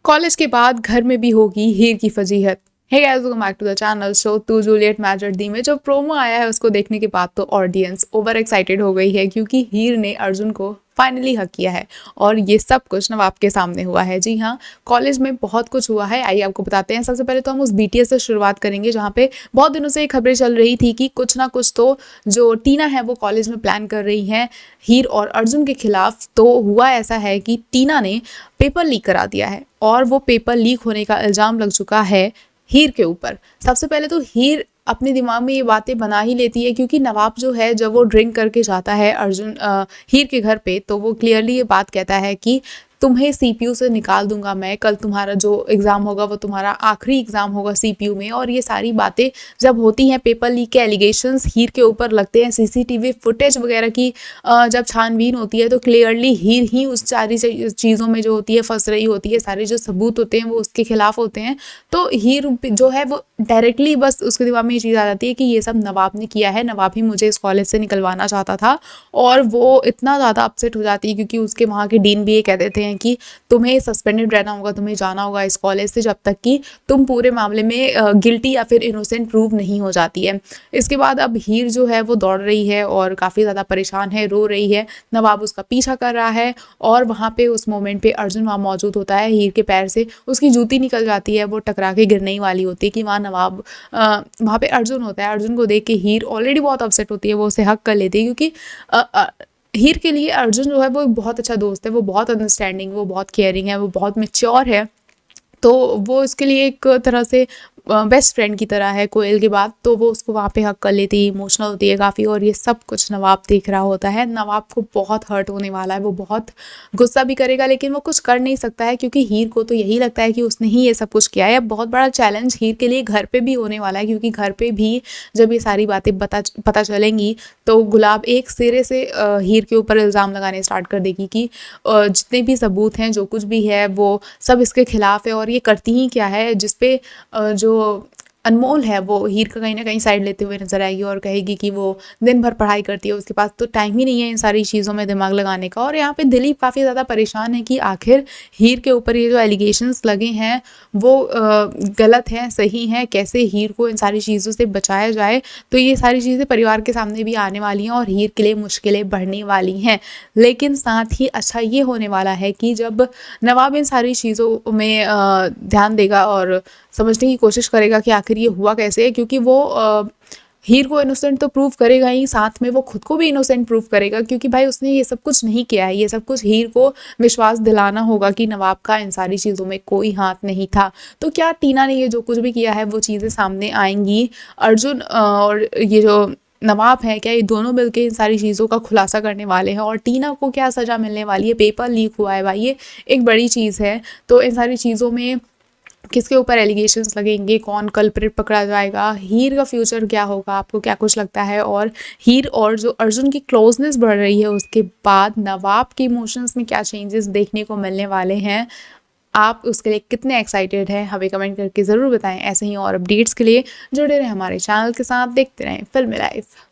College के बाद घर में भी होगी हीर की फजीहत। Hey guys, welcome back to the channel. So तू जूलियट मैटर्ड दी में जो प्रोमो आया है उसको देखने के बाद तो ऑडियंस ओवर एक्साइटेड हो गई है, क्योंकि हीर ने अर्जुन को फाइनली हक किया है और ये सब कुछ नवाब के सामने हुआ है। जी हाँ, कॉलेज में बहुत कुछ हुआ है, आइए आपको बताते हैं। सबसे पहले तो हम उस बीटीएस से शुरुआत करेंगे, जहाँ पे बहुत दिनों से ये खबरें चल रही थी कि कुछ ना कुछ तो जो टीना है वो कॉलेज में प्लान कर रही है हीर और अर्जुन के खिलाफ। तो हुआ ऐसा है कि टीना ने पेपर लीक करा दिया है और वो पेपर लीक होने का इल्ज़ाम लग चुका है हीर के ऊपर। सबसे पहले तो हीर अपने दिमाग में ये बातें बना ही लेती है, क्योंकि नवाब जो है जब वो ड्रिंक करके जाता है हीर के घर पे, तो वो क्लियरली ये बात कहता है कि तुम्हें सीपीयू से निकाल दूंगा मैं, कल तुम्हारा जो एग्ज़ाम होगा वो तुम्हारा आखिरी एग्ज़ाम होगा सीपीयू में। और ये सारी बातें जब होती हैं, पेपर लीक के एलिगेशंस हीर के ऊपर लगते हैं, सीसीटीवी फुटेज वगैरह की जब छानबीन होती है तो क्लियरली हीर ही उस सारी चीज़ों में जो होती है फंस रही होती है। सारे जो सबूत होते हैं वो उसके खिलाफ होते हैं। तो हीर जो है वो डायरेक्टली बस उसके दिमाग में ये चीज़ आ जाती है कि ये सब नवाब ने किया है, नवाब ही मुझे इस कॉलेज से निकलवाना चाहता था। और वो इतना ज़्यादा अपसेट हो जाती है, क्योंकि उसके वहाँ के डीन भी ये कह देते हैं कि तुम्हें सस्पेंडेड रहना होगा, तुम्हें जाना होगा इस कॉलेज से जब तक कि तुम पूरे मामले में गिल्टी या फिर इनोसेंट प्रूव नहीं हो जाती है। इसके बाद अब हीर जो है वो दौड़ रही है और काफ़ी ज़्यादा परेशान है, रो रही है। नवाब उसका पीछा कर रहा है और वहाँ पे उस मोमेंट पे अर्जुन वहाँ मौजूद होता है। हीर के पैर से उसकी जूती निकल जाती है, वो टकरा के गिरने ही वाली होती है कि वहाँ नवाब वहाँ पे अर्जुन होता है। अर्जुन को देख के हीर ऑलरेडी बहुत अपसेट होती है, वो उसे हक कर लेती है, क्योंकि हीर के लिए अर्जुन जो है वो बहुत अच्छा दोस्त है, वो बहुत अंडरस्टैंडिंग, वो बहुत केयरिंग है, वो बहुत मैच्योर है। तो वो इसके लिए एक तरह से बेस्ट फ्रेंड की तरह है कोयल के बाद। तो वो उसको वहाँ पे हक कर लेती है, इमोशनल होती है काफ़ी। और ये सब कुछ नवाब देख रहा होता है। नवाब को बहुत हर्ट होने वाला है, वो बहुत गुस्सा भी करेगा, लेकिन वो कुछ कर नहीं सकता है, क्योंकि हीर को तो यही लगता है कि उसने ही ये सब कुछ किया है। अब बहुत बड़ा चैलेंज हीर के लिए घर पे भी होने वाला है, क्योंकि घर पे भी जब ये सारी बातें पता चलेंगी तो गुलाब एक सिरे से हीर के ऊपर इल्ज़ाम लगाने स्टार्ट कर देगी कि जितने भी सबूत हैं, जो कुछ भी है, वो सब इसके खिलाफ है। और ये करती ही क्या है, जिसपे जो अनमोल है वो हीर का कहीं ना कहीं साइड लेते हुए नजर आएगी और कहेगी कि वो दिन भर पढ़ाई करती है, उसके पास तो टाइम ही नहीं है इन सारी चीज़ों में दिमाग लगाने का। और यहाँ पे दिलीप काफ़ी ज़्यादा परेशान है कि आखिर हीर के ऊपर ये जो एलिगेशंस लगे हैं वो गलत हैं, सही हैं, कैसे हीर को इन सारी चीज़ों से बचाया जाए। तो ये सारी चीज़ें परिवार के सामने भी आने वाली हैं और हीर के लिए मुश्किलें बढ़ने वाली हैं। लेकिन साथ ही अच्छा ये होने वाला है कि जब नवाब इन सारी चीज़ों में ध्यान देगा और समझने की कोशिश करेगा कि आखिर ये हुआ कैसे है, क्योंकि वो हीर को इनोसेंट तो प्रूव करेगा ही, साथ में वो खुद को भी इनोसेंट प्रूव करेगा, क्योंकि भाई उसने ये सब कुछ नहीं किया है। ये सब कुछ हीर को विश्वास दिलाना होगा कि नवाब का इन सारी चीज़ों में कोई हाथ नहीं था। तो क्या टीना ने ये जो कुछ भी किया है वो चीज़ें सामने आएंगी? अर्जुन और ये जो नवाब है, क्या ये दोनों मिलकर इन सारी चीज़ों का खुलासा करने वाले हैं? और टीना को क्या सज़ा मिलने वाली है? पेपर लीक हुआ है भाई, ये एक बड़ी चीज़ है। तो इन सारी चीज़ों में किसके ऊपर एलिगेशंस लगेंगे, कौन कल्प्रिट पकड़ा जाएगा, हीर का फ्यूचर क्या होगा, आपको क्या कुछ लगता है? और हीर और जो अर्जुन की क्लोजनेस बढ़ रही है उसके बाद नवाब के इमोशंस में क्या चेंजेस देखने को मिलने वाले हैं, आप उसके लिए कितने एक्साइटेड हैं, हमें कमेंट करके ज़रूर बताएं। ऐसे ही और अपडेट्स के लिए जुड़े रहें हमारे चैनल के साथ, देखते रहें फिल्मी लाइफ।